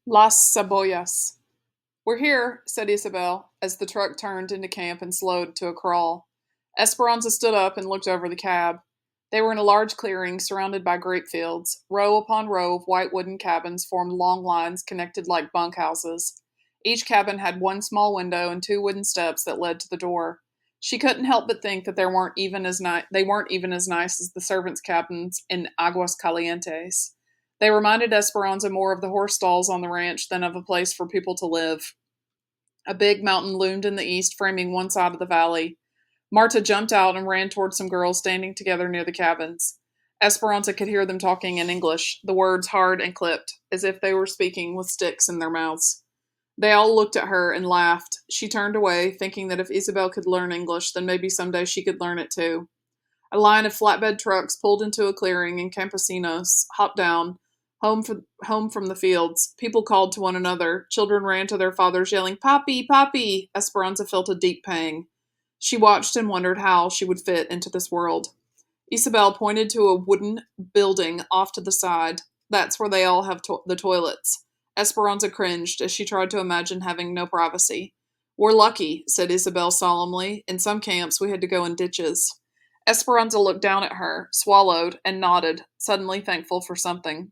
Las Cebollas. We're here, said Isabel, as the truck turned into camp and slowed to a crawl. Esperanza stood up and looked over the cab. They were in a large clearing surrounded by grape fields. Row upon row of white wooden cabins formed long lines connected like bunkhouses. Each cabin had one small window and two wooden steps that led to the door. She couldn't help but think that they weren't even as nice as the servants' cabins in Aguas Calientes. They reminded Esperanza more of the horse stalls on the ranch than of a place for people to live. A big mountain loomed in the east, framing one side of the valley. Marta jumped out and ran toward some girls standing together near the cabins. Esperanza could hear them talking in English, the words hard and clipped, as if they were speaking with sticks in their mouths. They all looked at her and laughed. She turned away, thinking that if Isabel could learn English, then maybe someday she could learn it too. A line of flatbed trucks pulled into a clearing, and campesinos hopped down, home from the fields. People called to one another. Children ran to their fathers, yelling, "Papi, Papi!" Esperanza felt a deep pang. She watched and wondered how she would fit into this world. Isabel pointed to a wooden building off to the side. That's where they all have the toilets. Esperanza cringed as she tried to imagine having no privacy. We're lucky, said Isabel solemnly. In some camps, we had to go in ditches. Esperanza looked down at her, swallowed, and nodded, suddenly thankful for something.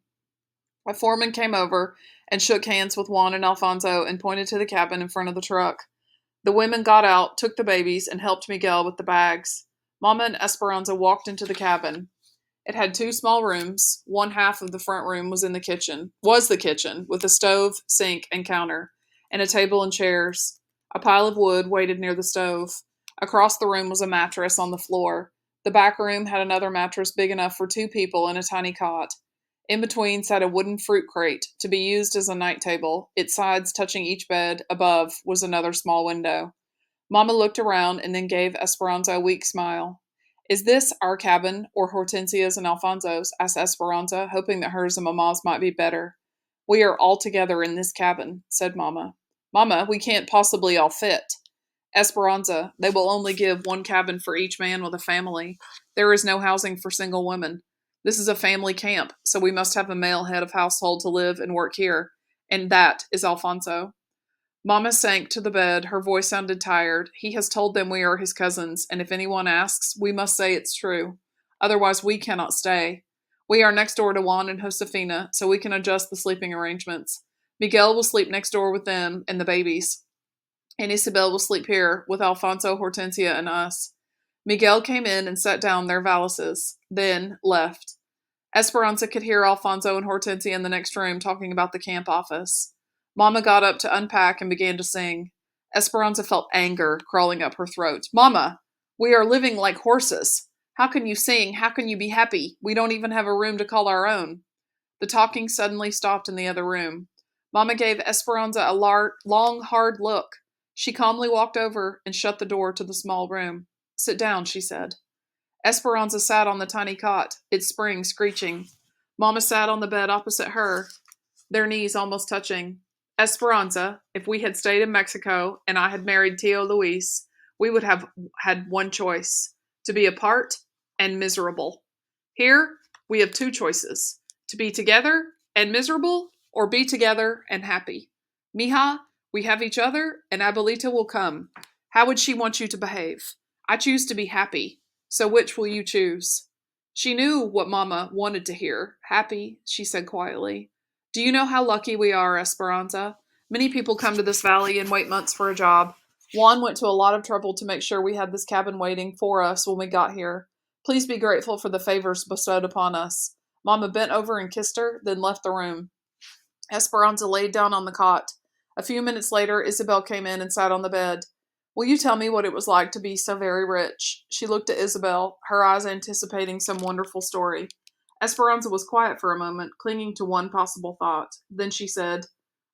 A foreman came over and shook hands with Juan and Alfonso and pointed to the cabin in front of the truck. The women got out, took the babies, and helped Miguel with the bags. Mama and Esperanza walked into the cabin. It had two small rooms. One half of the front room was the kitchen, with a stove, sink, and counter, and a table and chairs. A pile of wood waited near the stove. Across the room was a mattress on the floor. The back room had another mattress big enough for two people and a tiny cot. In between sat a wooden fruit crate, to be used as a night table. Its sides touching each bed. Above was another small window. Mama looked around and then gave Esperanza a weak smile. Is this our cabin, or Hortensia's and Alfonso's? Asked Esperanza, hoping that hers and Mama's might be better. We are all together in this cabin, said Mama. Mama, we can't possibly all fit. Esperanza, they will only give one cabin for each man with a family. There is no housing for single women. This is a family camp, so we must have a male head of household to live and work here. And that is Alfonso. Mama sank to the bed. Her voice sounded tired. He has told them we are his cousins, and if anyone asks, we must say it's true. Otherwise, we cannot stay. We are next door to Juan and Josefina, so we can adjust the sleeping arrangements. Miguel will sleep next door with them and the babies, and Isabel will sleep here with Alfonso, Hortensia, and us. Miguel came in and sat down their valises, then left. Esperanza could hear Alfonso and Hortensia in the next room talking about the camp office. Mama got up to unpack and began to sing. Esperanza felt anger crawling up her throat. Mama, we are living like horses. How can you sing? How can you be happy? We don't even have a room to call our own. The talking suddenly stopped in the other room. Mama gave Esperanza a long, hard look. She calmly walked over and shut the door to the small room. Sit down, she said. Esperanza sat on the tiny cot, its springs screeching. Mama sat on the bed opposite her, their knees almost touching. Esperanza, if we had stayed in Mexico and I had married Tio Luis, we would have had one choice, to be apart and miserable. Here, we have two choices, to be together and miserable, or be together and happy. Mija, we have each other, and Abuelita will come. How would she want you to behave? I choose to be happy. So which will you choose? She knew what Mama wanted to hear. Happy, she said quietly. Do you know how lucky we are, Esperanza? Many people come to this valley and wait months for a job. Juan went to a lot of trouble to make sure we had this cabin waiting for us when we got here. Please be grateful for the favors bestowed upon us. Mama bent over and kissed her, then left the room. Esperanza laid down on the cot. A few minutes later, Isabel came in and sat on the bed. Will you tell me what it was like to be so very rich? She looked at Isabel, her eyes anticipating some wonderful story. Esperanza was quiet for a moment, clinging to one possible thought. Then she said,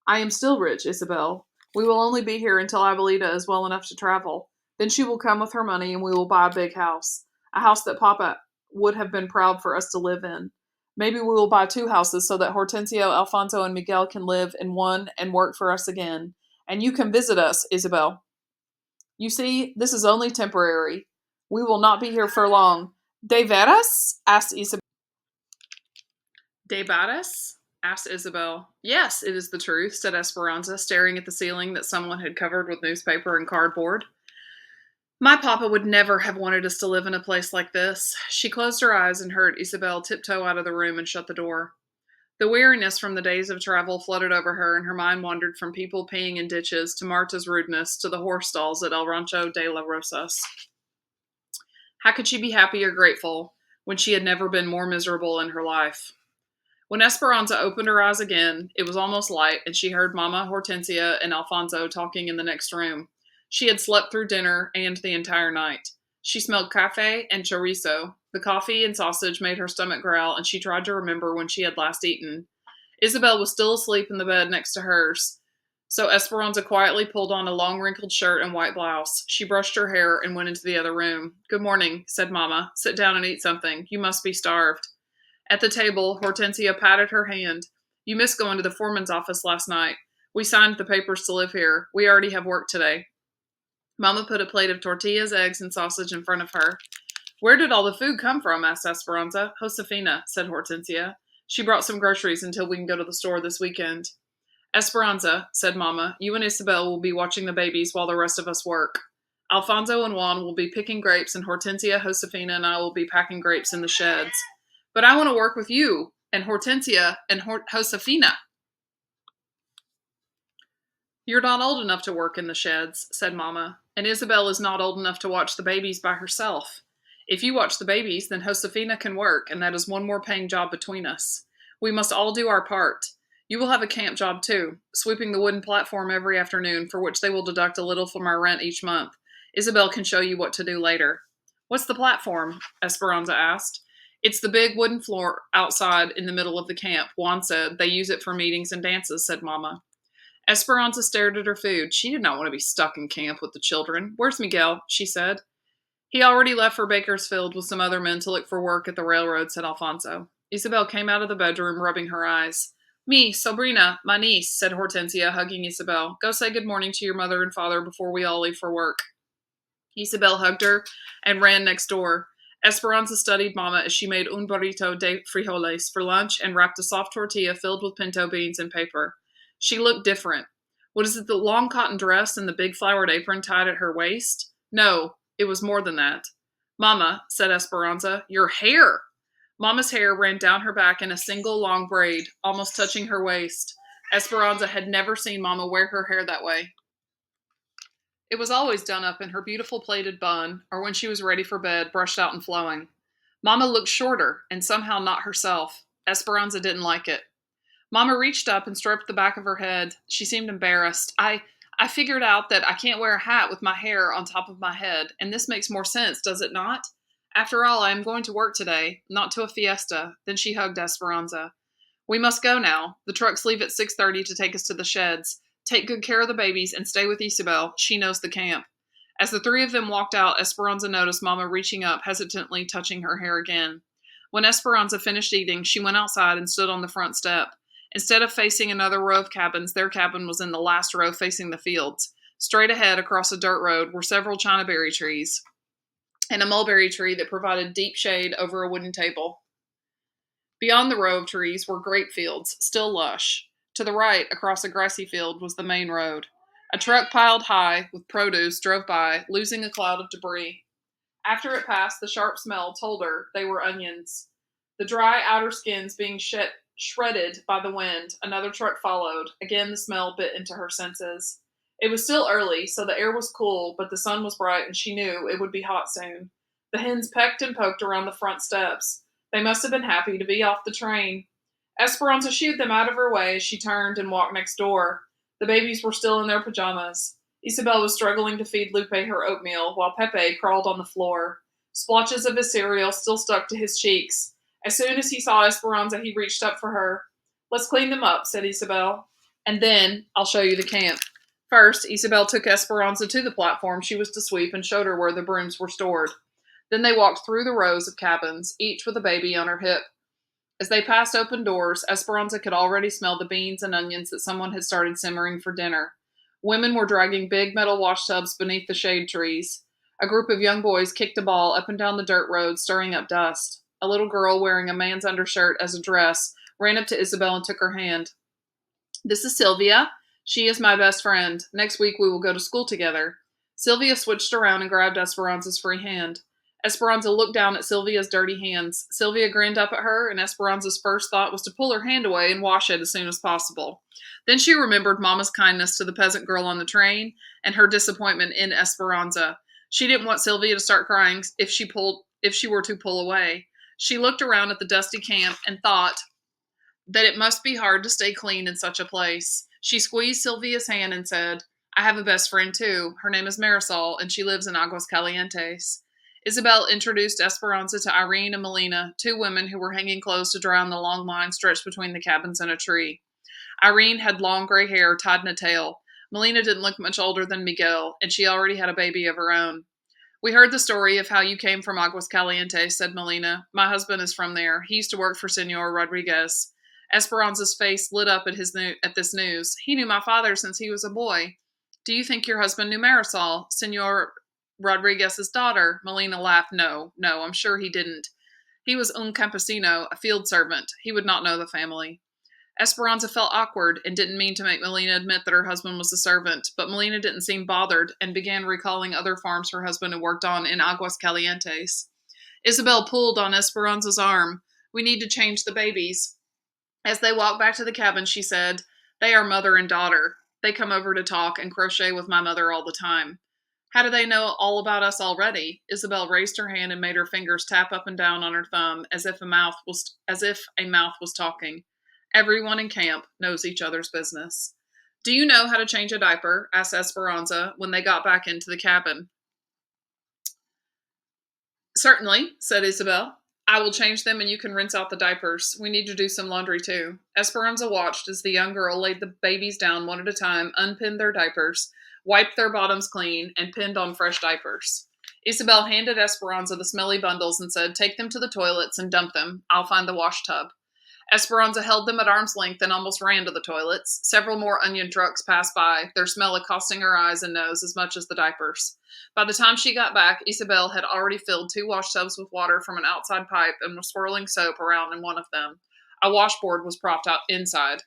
I am still rich, Isabel. We will only be here until Abuelita is well enough to travel. Then she will come with her money and we will buy a big house. A house that Papa would have been proud for us to live in. Maybe we will buy two houses so that Hortensio, Alfonso, and Miguel can live in one and work for us again. And you can visit us, Isabel. You see, this is only temporary. We will not be here for long. De veras? Asked Isabel. De veras? asked Isabel. Yes, it is the truth, said Esperanza, staring at the ceiling that someone had covered with newspaper and cardboard. My papa would never have wanted us to live in a place like this. She closed her eyes and heard Isabel tiptoe out of the room and shut the door. The weariness from the days of travel flooded over her, and her mind wandered from people peeing in ditches to Marta's rudeness to the horse stalls at El Rancho de las Rosas. How could she be happy or grateful when she had never been more miserable in her life? When Esperanza opened her eyes again, it was almost light, and she heard Mama, Hortensia, and Alfonso talking in the next room. She had slept through dinner and the entire night. She smelled cafe and chorizo. The coffee and sausage made her stomach growl, and she tried to remember when she had last eaten. Isabel was still asleep in the bed next to hers, so Esperanza quietly pulled on a long wrinkled shirt and white blouse. She brushed her hair and went into the other room. Good morning, said Mama. Sit down and eat something. You must be starved. At the table, Hortensia patted her hand. You missed going to the foreman's office last night. We signed the papers to live here. We already have work today. Mama put a plate of tortillas, eggs, and sausage in front of her. Where did all the food come from? Asked Esperanza. Josefina, said Hortensia. She brought some groceries until we can go to the store this weekend. Esperanza, said Mama, you and Isabel will be watching the babies while the rest of us work. Alfonso and Juan will be picking grapes, and Hortensia, Josefina, and I will be packing grapes in the sheds. But I want to work with you, and Hortensia, and Josefina. You're not old enough to work in the sheds, said Mama, and Isabel is not old enough to watch the babies by herself. If you watch the babies, then Josefina can work, and that is one more paying job between us. We must all do our part. You will have a camp job too, sweeping the wooden platform every afternoon, for which they will deduct a little from our rent each month. Isabel can show you what to do later. What's the platform? Esperanza asked. It's the big wooden floor outside in the middle of the camp, Juan said. They use it for meetings and dances, said Mama. Esperanza stared at her food. She did not want to be stuck in camp with the children. Where's Miguel? She said. He already left for Bakersfield with some other men to look for work at the railroad, said Alfonso. Isabel came out of the bedroom, rubbing her eyes. Me, Sobrina, my niece, said Hortensia, hugging Isabel. Go say good morning to your mother and father before we all leave for work. Isabel hugged her and ran next door. Esperanza studied Mama as she made un burrito de frijoles for lunch and wrapped a soft tortilla filled with pinto beans in paper. She looked different. Was it the long cotton dress and the big flowered apron tied at her waist? No, it was more than that. Mama, said Esperanza, your hair! Mama's hair ran down her back in a single long braid, almost touching her waist. Esperanza had never seen Mama wear her hair that way. It was always done up in her beautiful plaited bun, or when she was ready for bed, brushed out and flowing. Mama looked shorter, and somehow not herself. Esperanza didn't like it. Mama reached up and stroked the back of her head. She seemed embarrassed. I figured out that I can't wear a hat with my hair on top of my head, and this makes more sense, does it not? After all, I am going to work today, not to a fiesta. Then she hugged Esperanza. We must go now. The trucks leave at 6:30 to take us to the sheds. Take good care of the babies and stay with Isabel. She knows the camp. As the three of them walked out, Esperanza noticed Mama reaching up, hesitantly touching her hair again. When Esperanza finished eating, she went outside and stood on the front step. Instead of facing another row of cabins, their cabin was in the last row facing the fields. Straight ahead, across a dirt road, were several chinaberry trees and a mulberry tree that provided deep shade over a wooden table. Beyond the row of trees were grape fields, still lush. To the right, across a grassy field, was the main road. A truck piled high with produce drove by, losing a cloud of debris. After it passed, the sharp smell told her they were onions. The dry outer skins being shredded by the wind, another truck followed. Again, the smell bit into her senses. It was still early, so the air was cool, but the sun was bright, and she knew it would be hot soon. The hens pecked and poked around the front steps. They must have been happy to be off the train. Esperanza shooed them out of her way as she turned and walked next door. The babies were still in their pajamas. Isabel was struggling to feed Lupe her oatmeal, while Pepe crawled on the floor. Splotches of his cereal still stuck to his cheeks. As soon as he saw Esperanza, he reached up for her. Let's clean them up, said Isabel. And then I'll show you the camp. First, Isabel took Esperanza to the platform she was to sweep and showed her where the brooms were stored. Then they walked through the rows of cabins, each with a baby on her hip. As they passed open doors, Esperanza could already smell the beans and onions that someone had started simmering for dinner. Women were dragging big metal wash tubs beneath the shade trees. A group of young boys kicked a ball up and down the dirt road, stirring up dust. A little girl wearing a man's undershirt as a dress ran up to Isabel and took her hand. "This is Sylvia. She is my best friend. Next week we will go to school together." Sylvia switched around and grabbed Esperanza's free hand. Esperanza looked down at Sylvia's dirty hands. Sylvia grinned up at her, and Esperanza's first thought was to pull her hand away and wash it as soon as possible. Then she remembered Mama's kindness to the peasant girl on the train and her disappointment in Esperanza. She didn't want Sylvia to start crying if she were to pull away. She looked around at the dusty camp and thought that it must be hard to stay clean in such a place. She squeezed Sylvia's hand and said, "I have a best friend too. Her name is Marisol, and she lives in Aguas Calientes." Isabel introduced Esperanza to Irene and Melina, 2 women who were hanging clothes to dry on the long line stretched between the cabins and a tree. Irene had long gray hair tied in a tail. Melina didn't look much older than Miguel, and she already had a baby of her own. "We heard the story of how you came from Aguas Calientes," said Melina. "My husband is from there. He used to work for Senor Rodriguez." Esperanza's face lit up at this news. "He knew my father since he was a boy." "Do you think your husband knew Marisol, Senor Rodriguez's daughter?" Melina laughed. No, I'm sure he didn't. He was un campesino, a field servant. He would not know the family." Esperanza felt awkward and didn't mean to make Melina admit that her husband was a servant, but Melina didn't seem bothered and began recalling other farms her husband had worked on in Aguas Calientes. Isabel pulled on Esperanza's arm. "We need to change the babies." As they walked back to the cabin, she said, "They are mother and daughter. They come over to talk and crochet with my mother all the time." "How do they know all about us already?" Isabel raised her hand and made her fingers tap up and down on her thumb as if a mouth was talking. "Everyone in camp knows each other's business." "Do you know how to change a diaper?" asked Esperanza when they got back into the cabin. "Certainly," said Isabel. "I will change them and you can rinse out the diapers. We need to do some laundry too." Esperanza watched as the young girl laid the babies down one at a time, unpinned their diapers, wiped their bottoms clean, and pinned on fresh diapers. Isabel handed Esperanza the smelly bundles and said, "Take them to the toilets and dump them. I'll find the wash tub." Esperanza held them at arm's length and almost ran to the toilets. Several more onion trucks passed by, their smell accosting her eyes and nose as much as the diapers. By the time she got back, Isabel had already filled 2 wash tubs with water from an outside pipe and was swirling soap around in one of them. A washboard was propped out inside.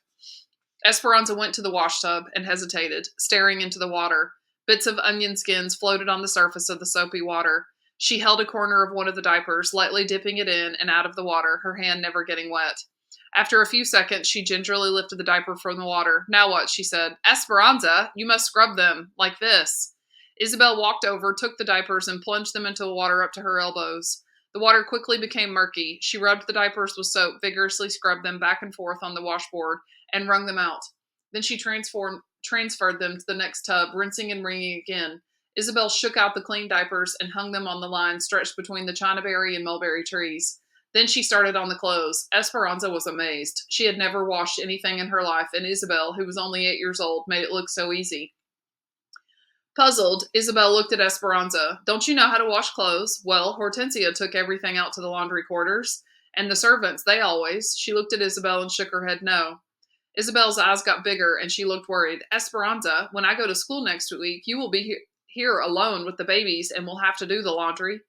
Esperanza went to the wash tub and hesitated, staring into the water. Bits of onion skins floated on the surface of the soapy water. She held a corner of one of the diapers, lightly dipping it in and out of the water, her hand never getting wet. After a few seconds, she gingerly lifted the diaper from the water. "Now what?" she said. "Esperanza, you must scrub them, like this." Isabel walked over, took the diapers, and plunged them into the water up to her elbows. The water quickly became murky. She rubbed the diapers with soap, vigorously scrubbed them back and forth on the washboard, and wrung them out. Then she transferred them to the next tub, rinsing and wringing again. Isabel shook out the clean diapers and hung them on the line stretched between the chinaberry and mulberry trees. Then she started on the clothes. Esperanza was amazed. She had never washed anything in her life, and Isabel, who was only 8 years old, made it look so easy. Puzzled, Isabel looked at Esperanza. "Don't you know how to wash clothes?" "Well, Hortensia took everything out to the laundry quarters. And the servants, they always." She looked at Isabel and shook her head no. Isabel's eyes got bigger, and she looked worried. "Esperanza, when I go to school next week, you will be here alone with the babies and will have to do the laundry."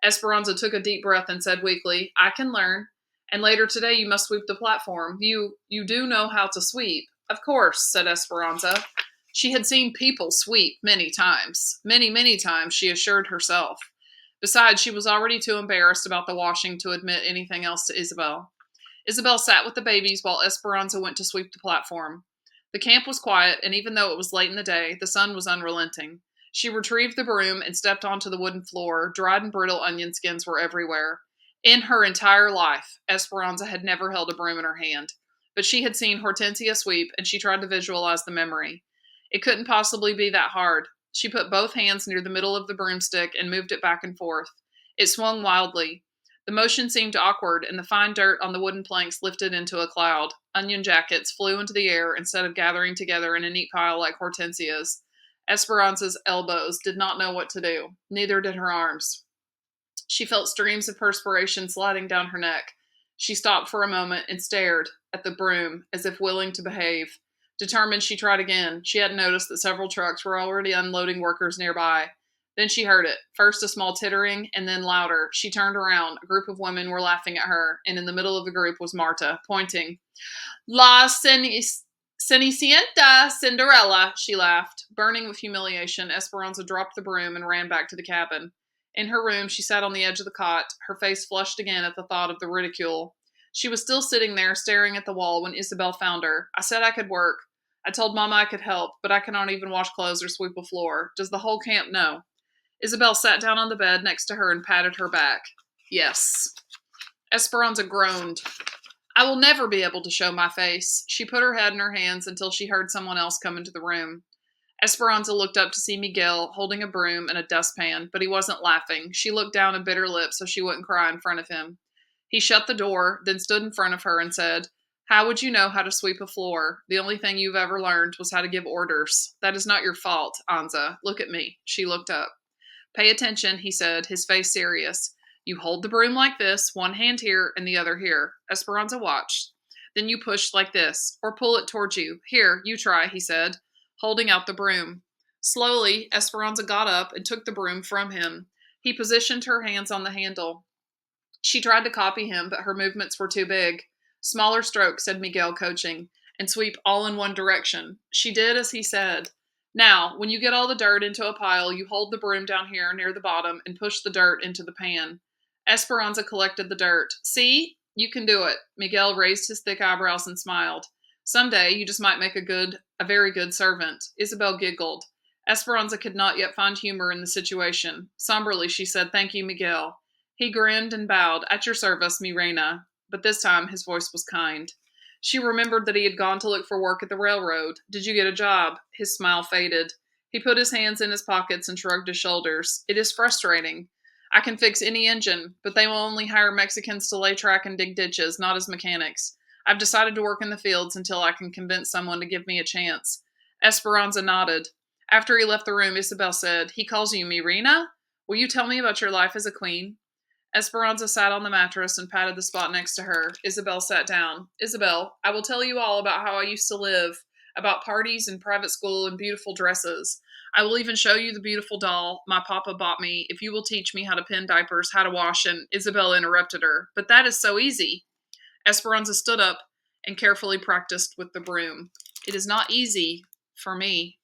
Esperanza took a deep breath and said weakly, "I can learn. And later today you must sweep the platform. You do know how to sweep." "Of course," said Esperanza. She had seen people sweep many times. Many times, she assured herself. Besides, she was already too embarrassed about the washing to admit anything else to Isabel. Isabel sat with the babies while Esperanza went to sweep the platform. The camp was quiet, and even though it was late in the day, the sun was unrelenting. She retrieved the broom and stepped onto the wooden floor. Dried and brittle onion skins were everywhere. In her entire life, Esperanza had never held a broom in her hand. But she had seen Hortensia sweep, and she tried to visualize the memory. It couldn't possibly be that hard. She put both hands near the middle of the broomstick and moved it back and forth. It swung wildly. The motion seemed awkward, and the fine dirt on the wooden planks lifted into a cloud. Onion jackets flew into the air instead of gathering together in a neat pile like Hortensia's. Esperanza's elbows did not know what to do. Neither did her arms. She felt streams of perspiration sliding down her neck. She stopped for a moment and stared at the broom, as if willing to behave. Determined, she tried again. She hadn't noticed that several trucks were already unloading workers nearby. Then she heard it. First a small tittering, and then louder. She turned around. A group of women were laughing at her, and in the middle of the group was Marta, pointing. La Cenicienta, Cinderella, she laughed. Burning with humiliation, Esperanza dropped the broom and ran back to the cabin. In her room, she sat on the edge of the cot, her face flushed again at the thought of the ridicule. She was still sitting there, staring at the wall, when Isabel found her. I said I could work. I told Mama I could help, but I cannot even wash clothes or sweep a floor. Does the whole camp know? Isabel sat down on the bed next to her and patted her back. Yes. Esperanza groaned. I will never be able to show my face. She put her head in her hands until she heard someone else come into the room. Esperanza looked up to see Miguel holding a broom and a dustpan, but he wasn't laughing. She looked down and bit her lip so she wouldn't cry in front of him. He shut the door, then stood in front of her and said, How would you know how to sweep a floor? The only thing you've ever learned was how to give orders. That is not your fault, Anza. Look at me. She looked up. Pay attention, he said, his face serious. You hold the broom like this, one hand here and the other here. Esperanza watched. Then you push like this, or pull it towards you. Here, you try, he said, holding out the broom. Slowly, Esperanza got up and took the broom from him. He positioned her hands on the handle. She tried to copy him, but her movements were too big. Smaller strokes, said Miguel, coaching, and sweep all in one direction. She did as he said. Now, when you get all the dirt into a pile, you hold the broom down here near the bottom and push the dirt into the pan. Esperanza collected the dirt. See? You can do it. Miguel raised his thick eyebrows and smiled. Someday, you just might make a very good servant. Isabel giggled. Esperanza could not yet find humor in the situation. Somberly, she said, Thank you, Miguel. He grinned and bowed. At your service, mi reina. But this time, his voice was kind. She remembered that he had gone to look for work at the railroad. Did you get a job? His smile faded. He put his hands in his pockets and shrugged his shoulders. It is frustrating. I can fix any engine, but they will only hire Mexicans to lay track and dig ditches, not as mechanics. I've decided to work in the fields until I can convince someone to give me a chance. Esperanza nodded. After he left the room, Isabel said, He calls you Mirina? Will you tell me about your life as a queen? Esperanza sat on the mattress and patted the spot next to her. Isabel sat down. Isabel, I will tell you all about how I used to live, about parties and private school and beautiful dresses. I will even show you the beautiful doll my papa bought me if you will teach me how to pin diapers, how to wash, and Isabel interrupted her. But that is so easy. Esperanza stood up and carefully practiced with the broom. It is not easy for me.